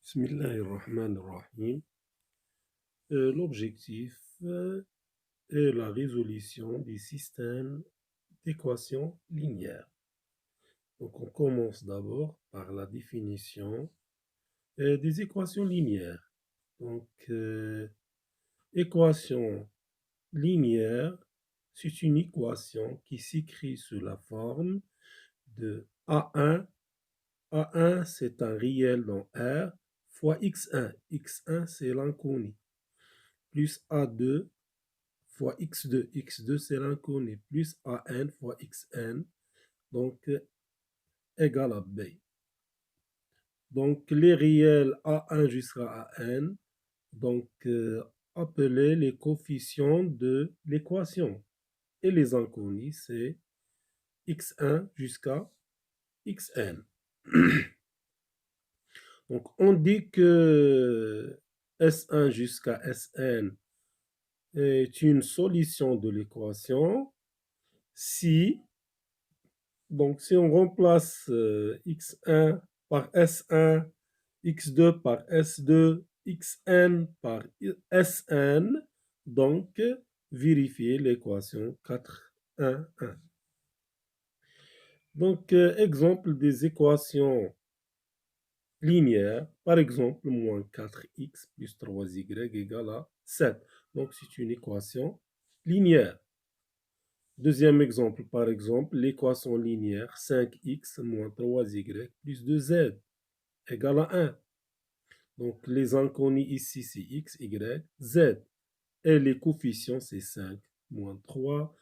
Bismillahirrahmanirrahim. L'objectif est la résolution des systèmes d'équations linéaires. Donc, on commence d'abord par la définition des équations linéaires. Donc, équation linéaire, c'est une équation qui s'écrit sous la forme de A1. A1, c'est un réel dans R fois X1. X1, c'est l'inconnu. Plus A2 fois X2. X2, c'est l'inconnu. Plus AN fois XN. Donc, égal à B. Donc, les réels A1 jusqu'à AN, donc, appelés les coefficients de l'équation. Et les inconnus, c'est X1 jusqu'à Xn. Donc, on dit que S1 jusqu'à Sn est une solution de l'équation si, donc, si on remplace x1 par S1, x2 par S2, xn par Sn, donc vérifier l'équation 4, 1, 1. Donc, exemple des équations linéaires, par exemple, moins 4x plus 3y égale à 7. Donc, c'est une équation linéaire. Deuxième exemple, par exemple, l'équation linéaire 5x moins 3y plus 2z égale à 1. Donc, les inconnus ici, c'est x, y, z. Et les coefficients, c'est 5 moins 3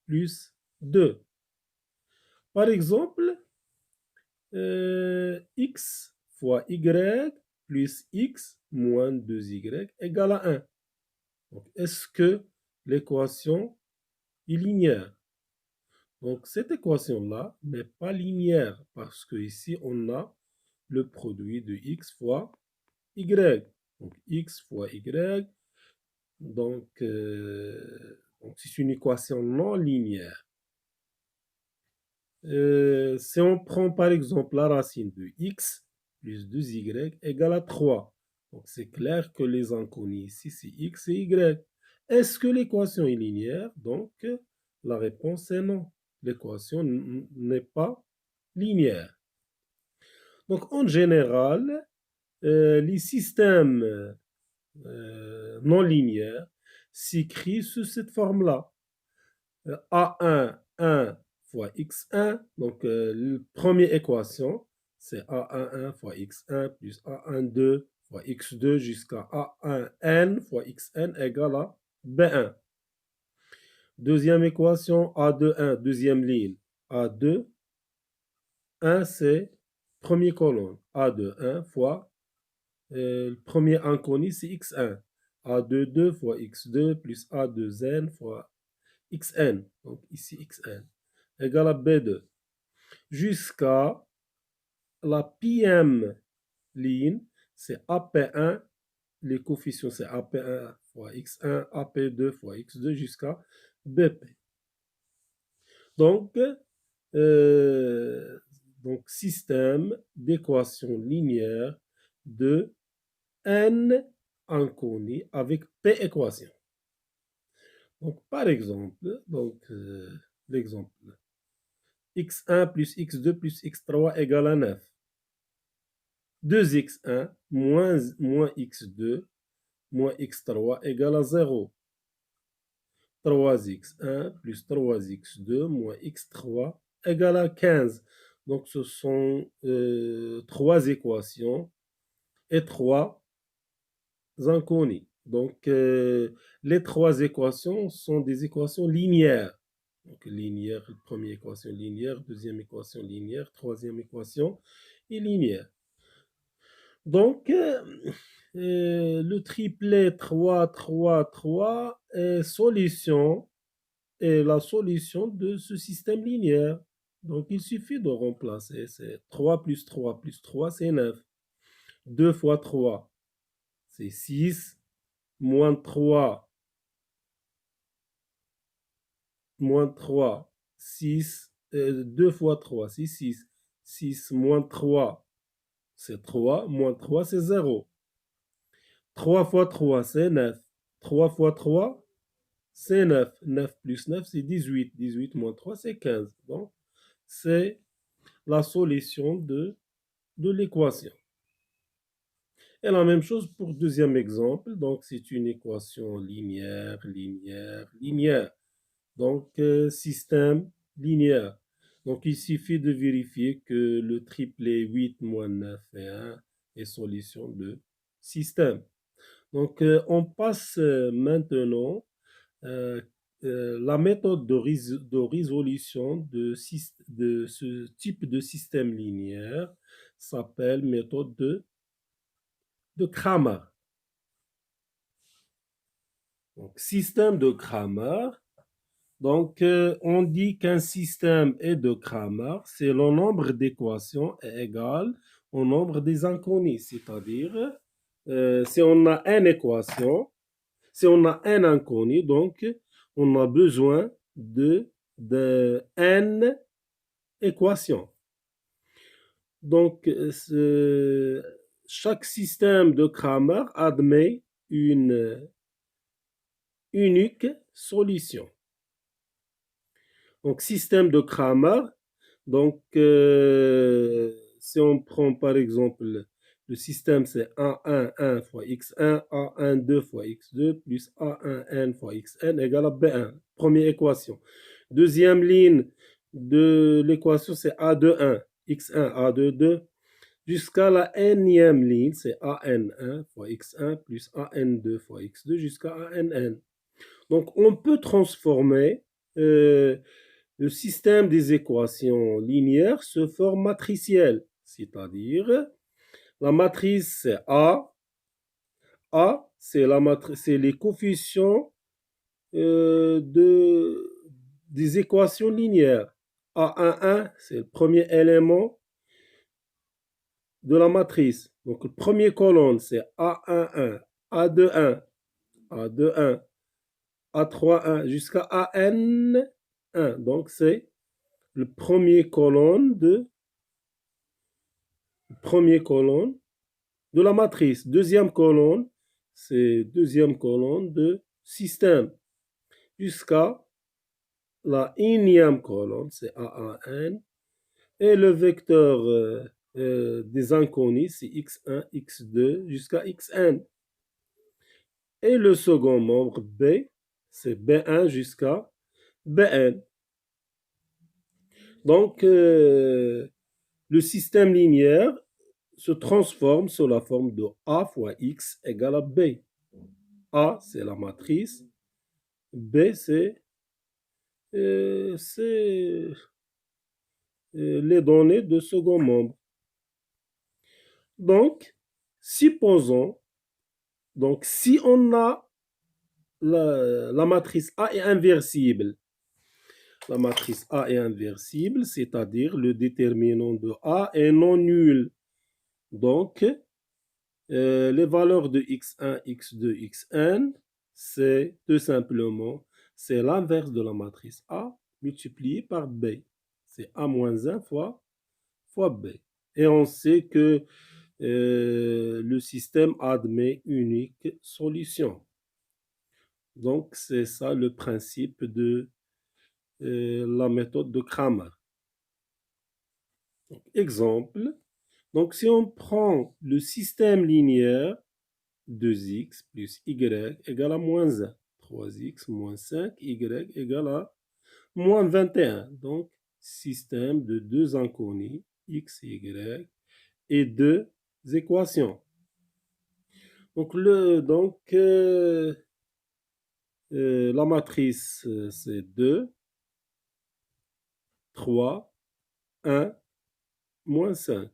plus 2. Par exemple, x fois y plus x moins 2y égale à 1. Donc, est-ce que l'équation est linéaire? Donc, cette équation-là n'est pas linéaire parce que ici, on a le produit de x fois y. Donc, x fois y. Donc c'est une équation non linéaire. Si on prend par exemple la racine de x plus 2y égale à 3. Donc, c'est clair que les inconnus ici, c'est x et y. Est-ce que l'équation est linéaire? Donc, la réponse est non. L'équation n'est pas linéaire. Donc, en général, les systèmes non linéaires s'écrivent sous cette forme-là. A1, 1 fois x1. Donc, la première équation, c'est A11 fois x1 plus A12 fois x2 jusqu'à A1n fois xn égale à B1. Deuxième équation, A21, deuxième ligne. A2, 1, c'est première colonne. A21 fois le premier inconnu, c'est x1. A22 fois x2 plus A2n fois xn. Donc, ici, xn égale à B2. Jusqu'à la pm ligne, c'est AP1. Les coefficients, c'est AP1 fois x1, AP2 fois x2 jusqu'à BP. Donc, système d'équations linéaires de n inconnus avec p équations. Donc, par exemple, l'exemple x1 plus x2 plus x3 égale à 9. 2x1 moins x2 moins x3 égale à 0. 3x1 plus 3x2 moins x3 égale à 15. Donc, ce sont trois équations et trois inconnus. Donc, les trois équations sont des équations linéaires. Donc, linéaire, première équation linéaire, deuxième équation linéaire, troisième équation est linéaire. Donc, le triplet 3, 3, 3 est la solution de ce système linéaire. Donc, il suffit de remplacer. C'est 3 plus 3 plus 3, c'est 9. 2 fois 3, c'est 6. Moins 3, 6. 2 fois 3, c'est 6. 6 moins 3, c'est 3, moins 3, c'est 0. 3 fois 3, c'est 9. 3 fois 3, c'est 9. 9 plus 9, c'est 18. 18 moins 3, c'est 15. Donc, c'est la solution de l'équation. Et la même chose pour deuxième exemple. Donc, c'est une équation linéaire, linéaire, linéaire. Donc, système linéaire. Donc, il suffit de vérifier que le triplet 8 moins 9 et 1 est solution de système. Donc, on passe maintenant euh, la méthode de résolution de ce type de système linéaire s'appelle méthode de Cramer. Donc, système de Cramer. Donc, on dit qu'un système est de Cramer, c'est le nombre d'équations est égal au nombre des inconnus. C'est-à-dire, si on a une équation, si on a un inconnu, donc on a besoin de n équations. Donc, chaque système de Cramer admet une unique solution. Donc, système de Cramer. Donc, si on prend par exemple le système, c'est A11 fois x1, A12 fois x2 plus A1n fois xn égale à B1. Première équation. Deuxième ligne de l'équation, c'est A21, x1, A22, jusqu'à la nème ligne, c'est AN1 fois x1 plus AN2 fois x2 jusqu'à ANN. Donc, on peut transformer le système des équations linéaires se forme matriciel, c'est-à-dire la matrice c'est A. A, c'est les coefficients des équations linéaires. A11, c'est le premier élément de la matrice. Donc, le premier colonne, c'est A11, A21, A21, A31 jusqu'à AN1. Donc, c'est le premier colonne de la matrice. Deuxième colonne, c'est deuxième colonne de système. Jusqu'à la énième colonne, c'est AAN. Et le vecteur des inconnus, c'est x1, x2 jusqu'à xn. Et le second membre, B, c'est B1 jusqu'à Bn. Donc, le système linéaire se transforme sous la forme de A fois X égale à B. A, c'est la matrice. B, c'est les données de second membre. Donc, supposons, donc si on a la matrice A est inversible, la matrice A est inversible, c'est-à-dire le déterminant de A est non nul. Donc, les valeurs de x1, x2, xn, c'est tout simplement, c'est l'inverse de la matrice A multiplié par B. C'est A-1 fois B. Et on sait que le système admet unique solution. Donc, c'est ça le principe de la méthode de Cramer. Exemple, donc si on prend le système linéaire 2x plus y égale à moins 1, 3x moins 5, y égale à moins 21. Donc, système de deux inconnus, x et y, et deux équations. Donc, la matrice, c'est 2, 3, 1, moins 5.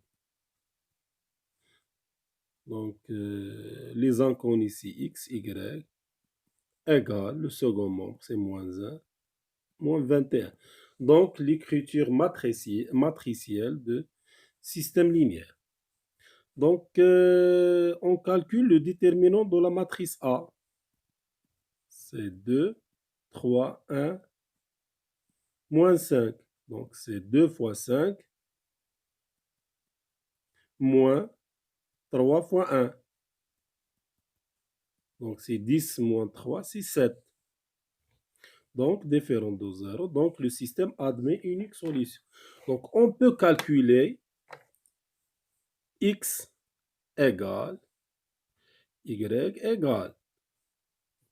Donc, les inconnus ici, x, y, égale, le second membre, c'est moins 1, moins 21. Donc, l'écriture matricielle de système linéaire. Donc, on calcule le déterminant de la matrice A. C'est 2, 3, 1, moins 5. Donc, c'est 2 fois 5, moins 3 fois 1. Donc, c'est 10 moins 3, c'est 7. Donc, différent de 0. Donc, le système admet une unique solution. Donc, on peut calculer x égale y égale.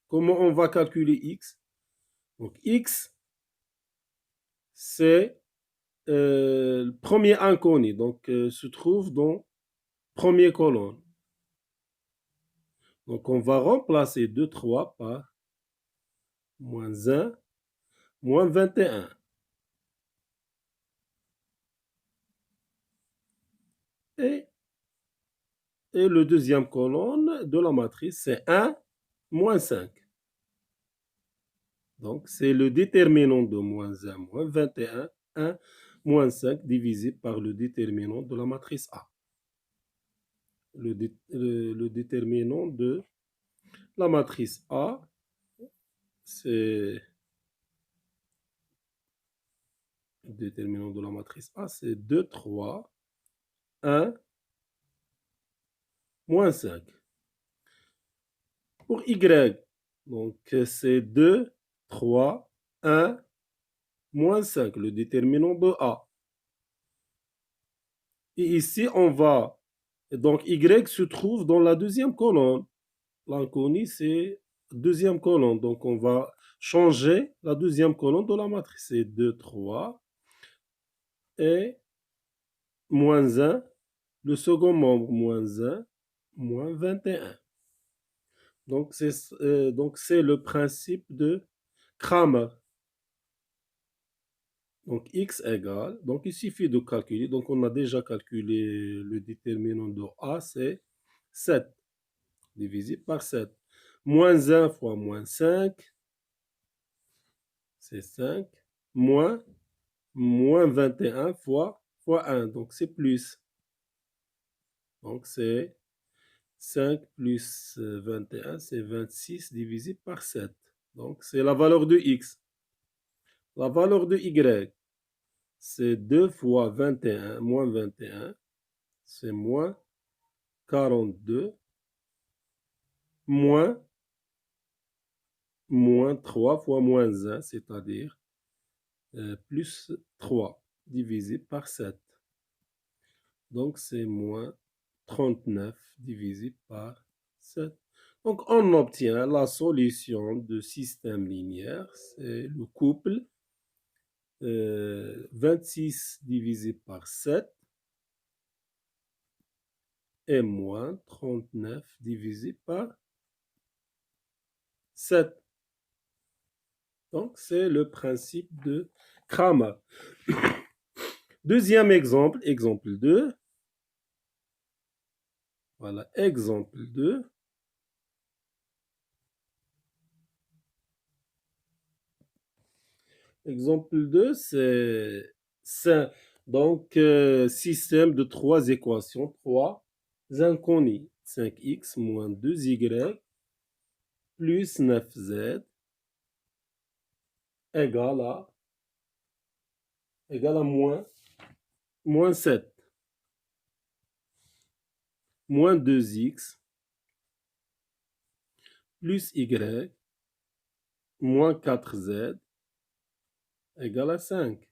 Comment on va calculer x? Donc, x, c'est le premier inconnu. Donc, se trouve dans première colonne. Donc, on va remplacer 2, 3 par moins 1, moins 21. Et le deuxième colonne de la matrice, c'est 1, moins 5. Donc, c'est le déterminant de moins 1, moins 21, 1, moins 5 divisé par le déterminant de la matrice A. Le déterminant de la matrice A, c'est le déterminant de la matrice A, c'est 2, 3, 1, moins 5. Pour Y, donc c'est 2, 3, 1, moins 5, le déterminant de A. Et ici, on va... Donc, Y se trouve dans la deuxième colonne. L'inconnu, c'est deuxième colonne. Donc, on va changer la deuxième colonne de la matrice. C'est 2, 3 et moins 1. Le second membre, moins 1, moins 21. Donc, c'est le principe de Cramer. Donc, x égale, donc il suffit de calculer. Donc, on a déjà calculé le déterminant de A, c'est 7, divisé par 7. Moins 1 fois moins 5, c'est 5. Moins 21 fois 1, donc c'est plus. Donc, c'est 5 plus 21, c'est 26 divisé par 7. Donc, c'est la valeur de x. La valeur de y, c'est 2 fois 21, moins 21, c'est moins 42, moins 3 fois moins 1, c'est-à-dire plus 3 divisé par 7. Donc, c'est moins 39 divisé par 7. Donc, on obtient la solution de système linéaire, c'est le couple 26 divisé par 7 et moins 39 divisé par 7. Donc, c'est le principe de Cramer. Deuxième exemple, exemple 2. Voilà, exemple 2. Exemple 2, c'est donc système de trois équations, trois inconnues. 5x moins 2y plus 9z égale à moins 7. Moins 2x plus y moins 4z égale à 5.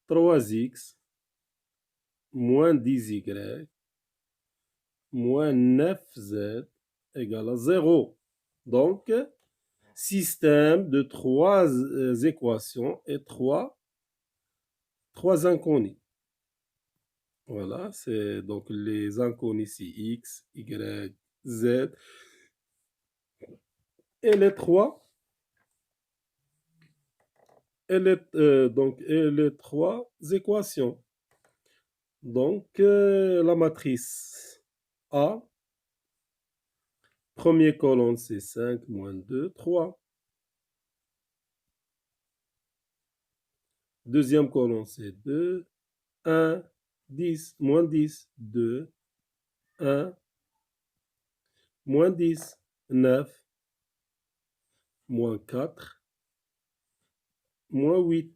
3x moins 10y moins 9z égale à 0. Donc, système de trois équations et trois inconnus. Voilà, c'est donc les inconnus, c'est x, y, z. Et les trois, et les trois équations. Donc, la matrice A, premier colonne, c'est 5 moins 2, 3. Deuxième colonne, c'est 2, 1, 10, moins 10, 2, 1, moins 10, 9, moins 4, moins 8.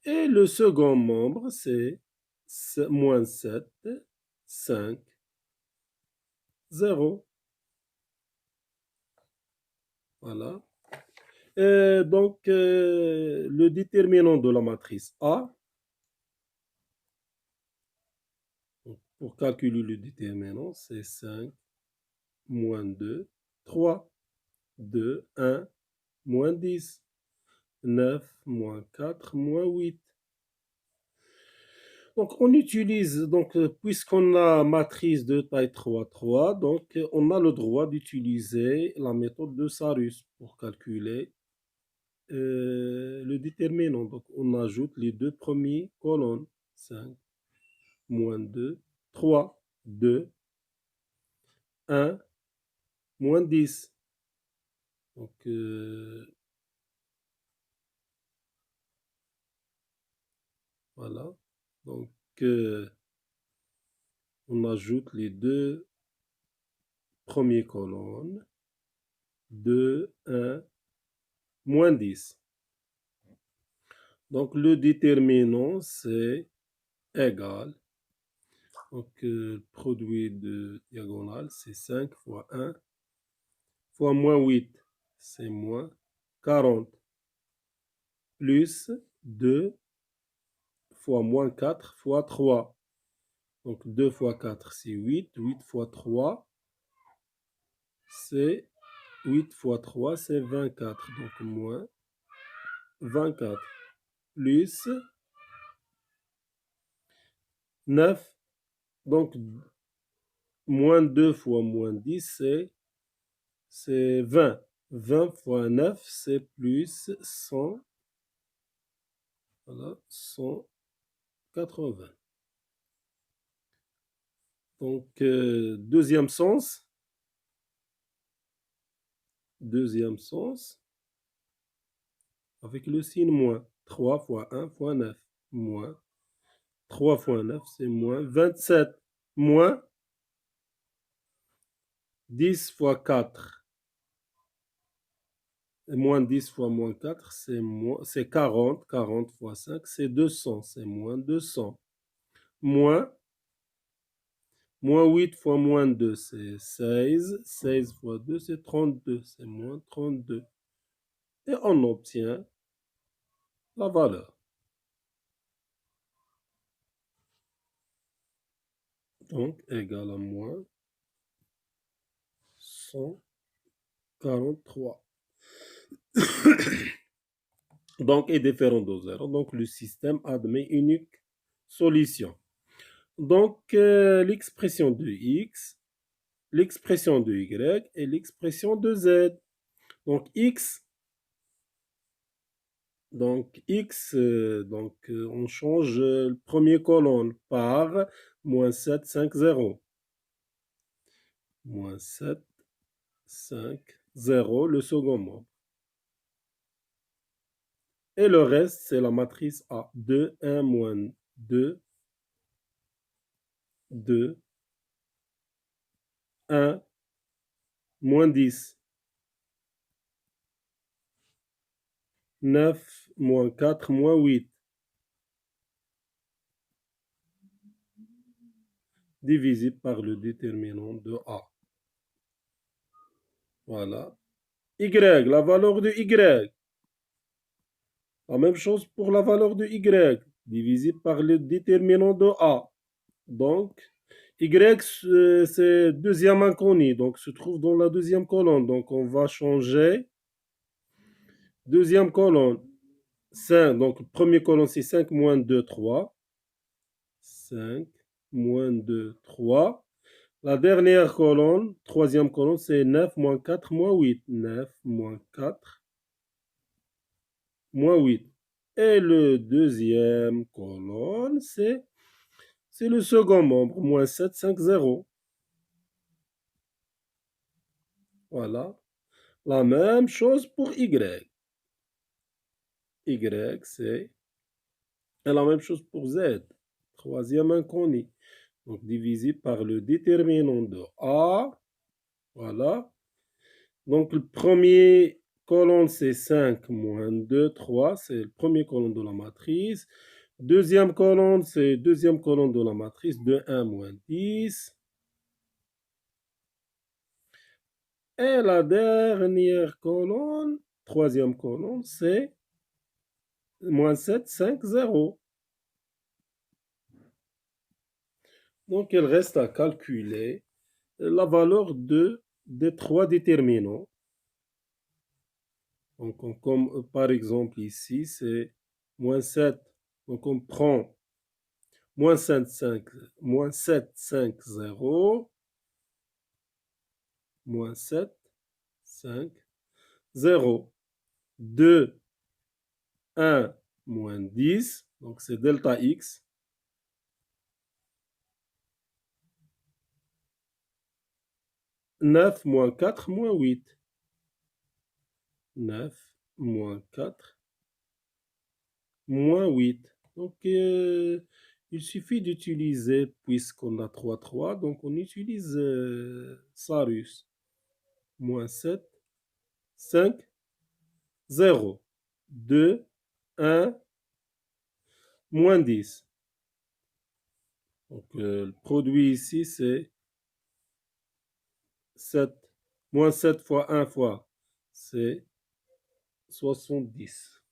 Et le second membre, c'est moins 7, 5, 0. Voilà. Donc, le déterminant de la matrice A, pour calculer le déterminant, c'est 5, moins 2, 3, 2, 1, moins 10, 9, moins 4, moins 8. Donc, on utilise, donc, puisqu'on a matrice de taille 3, 3, donc, on a le droit d'utiliser la méthode de Sarus pour calculer le déterminant. Donc, on ajoute les deux premières colonnes. 5, moins 2, 3, 2, 1, moins 10. Donc, voilà. Donc, on ajoute les deux premières colonnes. 2, 1, moins 10. Donc, le déterminant, c'est égal. Donc, produit de diagonale, c'est 5 fois 1 fois moins 8, c'est moins 40. Plus 2 fois moins 4 fois 3. Donc, 2 fois 4, c'est 8. 8 fois 3, c'est 8 fois 3, c'est 24. Donc, moins 24. Plus 9. Donc, moins 2 fois moins 10, c'est 20. 20 fois 9, c'est plus 100. Voilà, 180. Donc, deuxième sens, avec le signe moins. 3 fois 1 fois 9, moins 3 fois 9, c'est moins 27, moins 10 fois 4. Et moins 10 fois moins 4, c'est 40. 40 fois 5, c'est 200, c'est moins 200. Moins 8 fois moins 2, c'est 16. 16 fois 2, c'est 32, c'est moins 32. Et on obtient la valeur. Donc, égal à moins 143. Donc, est différent de 0. Donc, le système admet unique solution. Donc, l'expression de x, l'expression de y et l'expression de z. Donc, on change le premier colonne par moins 7, 5, 0. Moins 7, 5, 0, le second mot. Et le reste, c'est la matrice A. 2, 1, moins 2, 2, 1, moins 10. 9, moins 4, moins 8. Divisé par le déterminant de A. Voilà. Y, la valeur de Y. La même chose pour la valeur de Y, divisé par le déterminant de A. Donc, Y, c'est deuxième inconnu, donc se trouve dans la deuxième colonne. Donc, on va changer deuxième colonne. 5, donc premier colonne, c'est 5 moins 2, 3. 5 moins 2, 3. La dernière colonne, troisième colonne, c'est 9 moins 4 moins 8. 9 moins 4 moins 8. Et le deuxième colonne, c'est le second membre, moins 7, 5, 0. Voilà. La même chose pour Y. Y, c'est et la même chose pour Z. Troisième inconnu. Donc, divisé par le déterminant de A. Voilà. Donc, le premier colonne, c'est 5 moins 2, 3. C'est le premier colonne de la matrice. Deuxième colonne, c'est deuxième colonne de la matrice de 1 moins 10. Et la dernière colonne, troisième colonne, c'est moins 7, 5, 0. Donc, il reste à calculer la valeur des trois déterminants. Donc, comme par exemple ici, c'est moins 7. Donc, on prend moins 7, 5, moins 7, 5, 0, moins 7, 5, 0. 2, 1, moins 10. Donc, c'est delta x. 9 moins 4 moins 8. 9 moins 4 moins 8. Donc, il suffit d'utiliser, puisqu'on a 3, 3, donc on utilise Sarus. Moins 7, 5, 0, 2, 1, moins 10. Donc, le produit ici, c'est 7. Moins 7 fois 1 fois, c'est 70.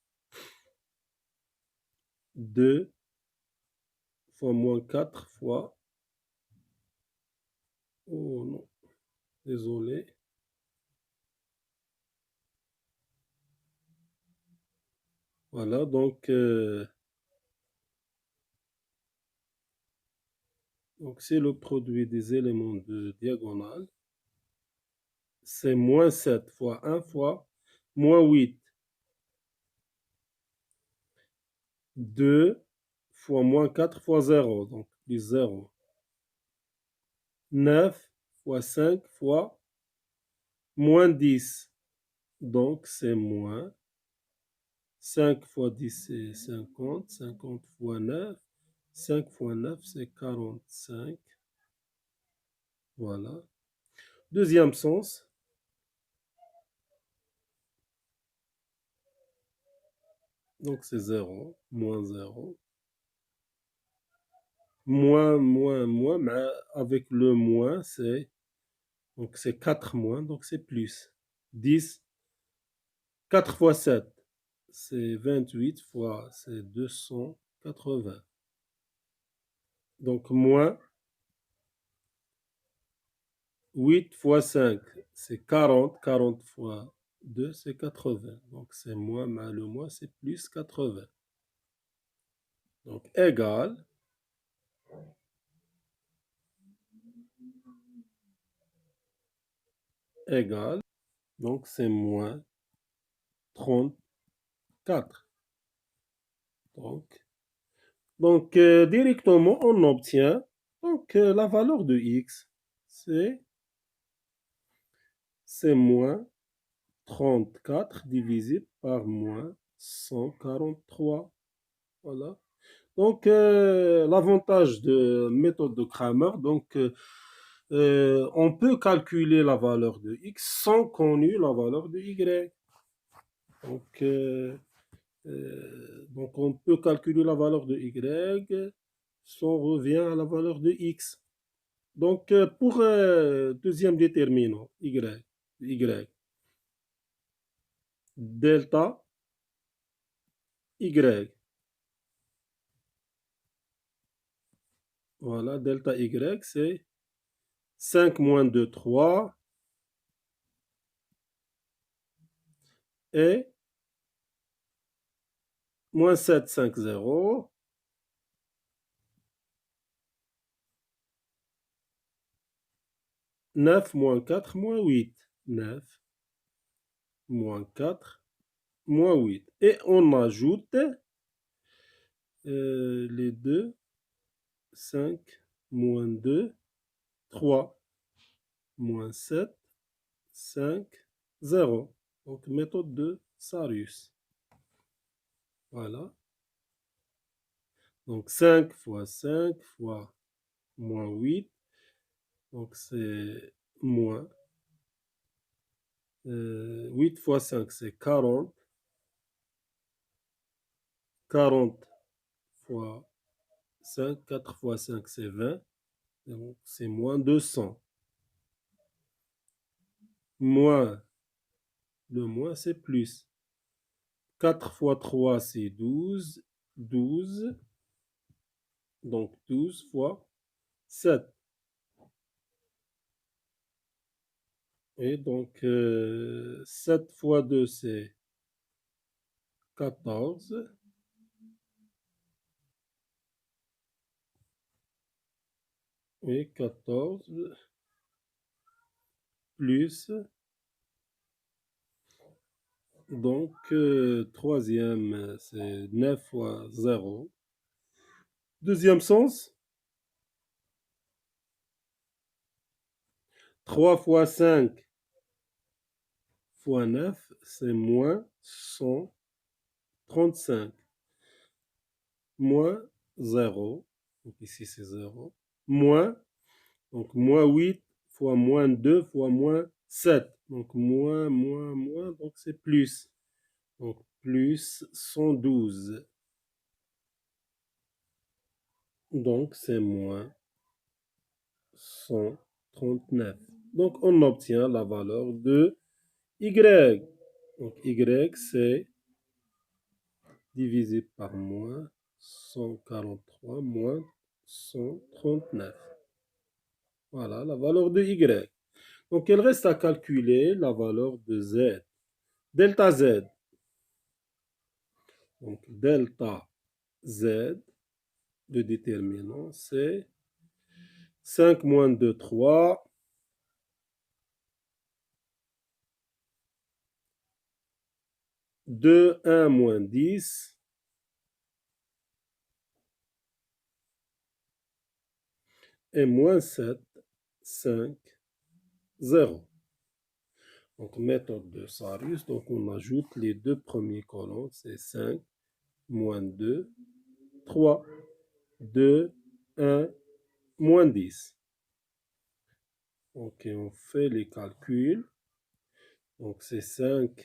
2 fois moins 4 fois... Oh non, désolé. Voilà, donc c'est le produit des éléments de diagonale. C'est moins 7 fois 1 fois moins 8. 2 fois moins 4 fois 0, donc plus 0. 9 fois 5 fois moins 10. Donc, c'est moins. 5 fois 10, c'est 50. 50 fois 9. 5 fois 9, c'est 45. Voilà. Deuxième sens. Donc, c'est 0. Moins 0. Moins, moins, moins. Mais avec le moins, c'est... Donc, c'est 4 moins. Donc, c'est plus. 10. 4 fois 7, c'est 28 fois, c'est 280. Donc, moins 8 fois 5, c'est 40. 40 fois 2, c'est 80. Donc, c'est moins, mais le moins, c'est plus 80. Donc, égal. Donc, c'est moins 34. Donc directement, on obtient donc, la valeur de x, c'est moins 34 divisé par moins 143. Voilà. Donc, l'avantage de méthode de Cramer, donc, on peut calculer la valeur de x sans connaître la valeur de y. Donc, donc, on peut calculer la valeur de y si on revient à la valeur de x. Donc, pour deuxième déterminant, y, delta y. Voilà, delta y, c'est 5 moins 2, 3. Et moins 7, 5, 0. 9 moins 4, moins 8. 9 moins 4, moins 8. Et on ajoute les deux. 5 moins 2, 3. Moins 7, 5, 0. Donc, méthode de Sarus. Voilà. Donc, 5 fois 5 fois moins 8. Donc, c'est moins. 8 fois 5, c'est 40. 40 fois 5, 4 fois 5, c'est 20. Donc, c'est moins 200. Moins, le moins, c'est plus. 4 fois 3, c'est 12. 12. Donc, 12 fois 7. Et donc, 7 fois 2, c'est 14. Et 14 plus, donc, troisième, c'est 9 fois 0. Deuxième sens, 3 fois 5 fois 9, c'est moins 135. Moins 0, donc ici c'est 0. Moins, donc moins 8 fois moins 2 fois moins 7. Donc moins, donc c'est plus. Donc plus 112. Donc c'est moins 139. Donc on obtient la valeur de Y. Donc Y c'est divisé par moins 143 moins 139. Voilà la valeur de Y. Donc il reste à calculer la valeur de Z. Delta Z. Donc delta Z, le déterminant, c'est 5 moins 2, 3. 2, 1 moins 10. Et moins 7, 5, 0. Donc, méthode de Sarius. Donc, on ajoute les deux premiers colonnes. C'est 5, moins 2, 3, 2, 1, moins 10. Ok, on fait les calculs. Donc, c'est 5,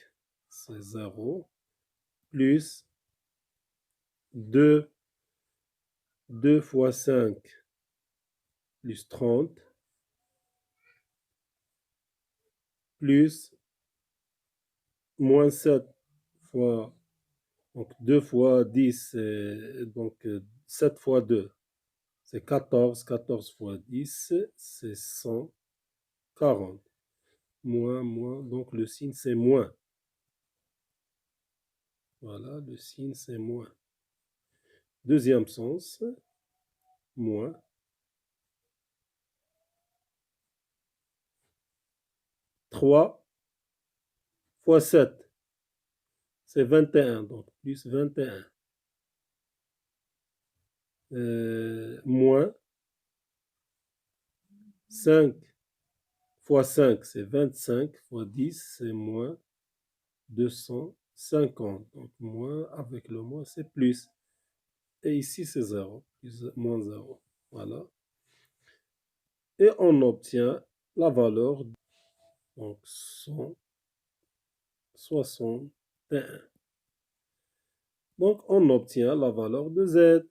c'est 0, plus 2, 2 fois 5, plus 30, plus moins 7 fois, donc 2 fois 10, donc 7 fois 2, c'est 14. 14 fois 10, c'est 140. Moins, donc le signe c'est moins. Voilà, le signe c'est moins. Deuxième sens, moins. 3 fois 7, c'est 21, donc plus 21. Moins 5 fois 5, c'est 25, fois 10, c'est moins 250. Donc moins avec le moins, c'est plus. Et ici, c'est 0, plus, moins 0. Voilà. Et on obtient la valeur, donc 161. Donc on obtient la valeur de Z.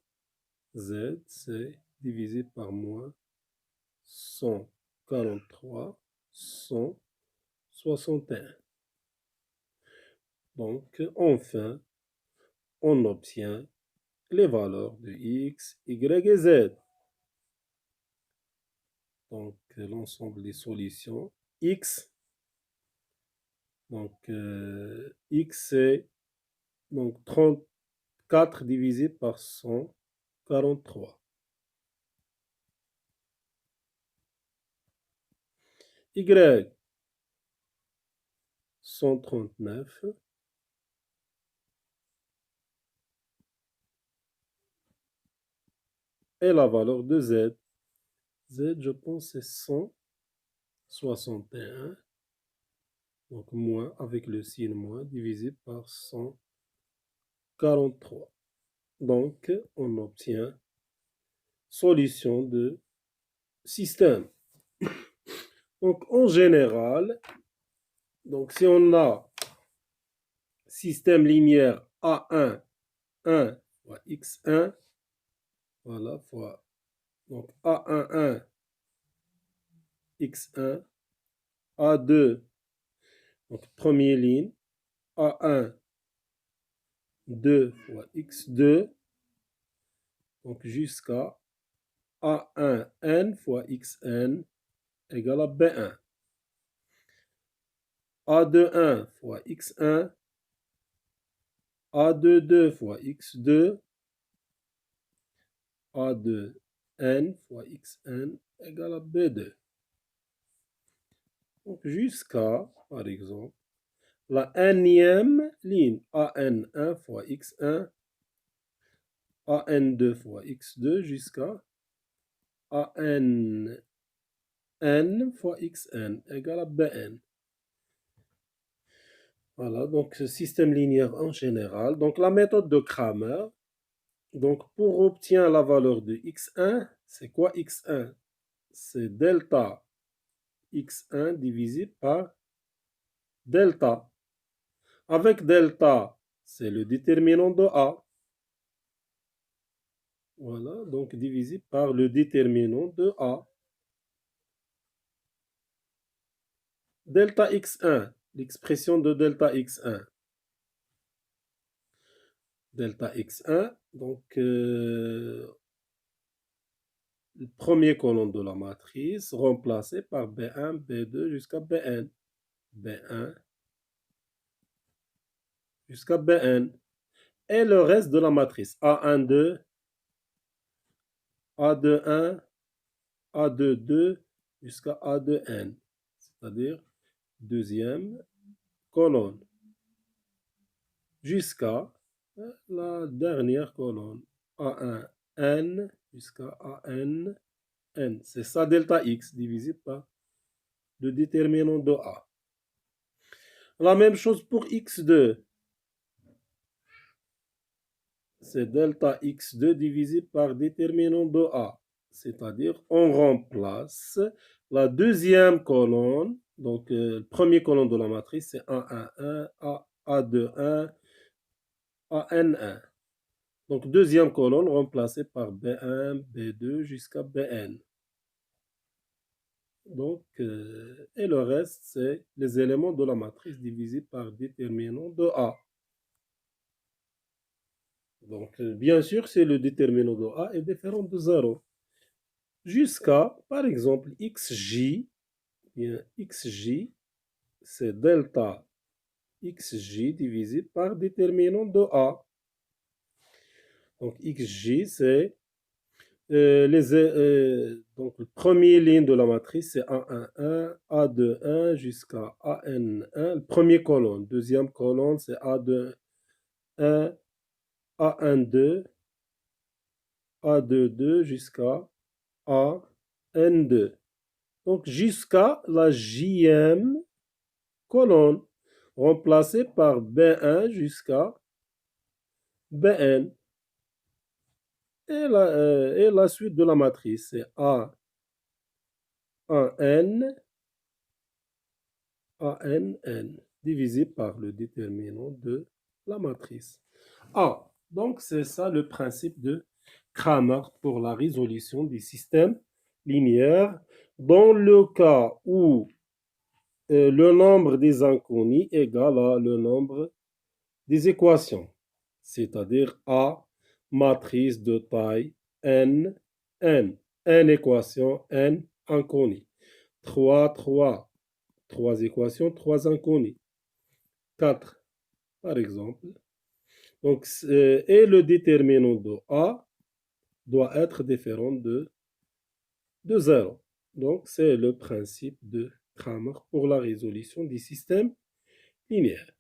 Z, c'est divisé par moins 143, 161. Donc enfin, on obtient les valeurs de X, Y et Z. Donc l'ensemble des solutions. X, donc X c'est donc 34 divisé par 143. Y, 139. Et la valeur de Z. Z, je pense, c'est 161. Donc moins avec le signe moins divisé par 143. Donc on obtient solution de système. Donc en général, donc si on a système linéaire A1, 1 fois x1, voilà, fois, donc A11, X1, A2, donc première ligne, A1, 2 fois X2, donc jusqu'à A1N fois Xn égale à B1. A21 fois X1, A22 fois X2, A2N fois Xn égale à B2. Donc jusqu'à, par exemple, la nème ligne, AN1 fois X1, AN2 fois X2 jusqu'à ANN fois Xn égale à Bn. Voilà, donc ce système linéaire en général. Donc la méthode de Cramer. Donc pour obtenir la valeur de X1, c'est quoi X1? C'est delta X1 divisé par delta. Avec delta, c'est le déterminant de A. Voilà, donc divisé par le déterminant de A. Delta X1, l'expression de delta X1. Delta X1, donc le premier colonne de la matrice remplacé par B1, B2 jusqu'à Bn. B1 jusqu'à Bn. Et le reste de la matrice A12, A21, A22 jusqu'à A2n, c'est-à-dire deuxième colonne, jusqu'à la dernière colonne, A1n jusqu'à ANN. C'est ça delta x divisé par le déterminant de A. La même chose pour x2. C'est delta x2 divisé par déterminant de A. C'est-à-dire, on remplace la deuxième colonne, donc première colonne de la matrice, c'est A11, A21, AN1. Donc, deuxième colonne remplacée par B1, B2 jusqu'à Bn. Donc, et le reste, c'est les éléments de la matrice divisés par déterminant de A. Donc, bien sûr, c'est le déterminant de A est différent de 0. Jusqu'à, par exemple, xj, bien xj, c'est delta xj divisé par déterminant de A. Donc, xj, c'est donc, la première ligne de la matrice, c'est A11, A21 jusqu'à AN1, première colonne. Deuxième colonne, c'est A21, A12, A22 jusqu'à AN2. Donc, jusqu'à la jème colonne, remplacée par B1 jusqu'à Bn. Et la suite de la matrice, c'est A1n, ANN, divisé par le déterminant de la matrice A. Donc, c'est ça le principe de Cramer pour la résolution des systèmes linéaires dans le cas où le nombre des inconnus est égal à le nombre des équations, c'est-à-dire A, matrice de taille n, n équations, n inconnues. 3 équations, 3 inconnus. 4, par exemple. Donc, et le déterminant de A doit être différent de 0. Donc, c'est le principe de Cramer pour la résolution des systèmes linéaires.